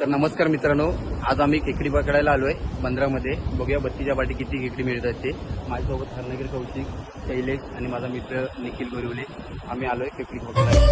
तर नमस्कार मित्रांनो, आज आम्ही खेकडी पकडायला आलोय बंदरामध्ये. बघूया बत्तीच्या पाठी किती खेकडी मिळतात ते. माझ्यासोबत हरनगीर कौशिक, शैलेश आणि माझा मित्र निखिल गोरिवले. आम्ही आलोय खेकडी पकडायला.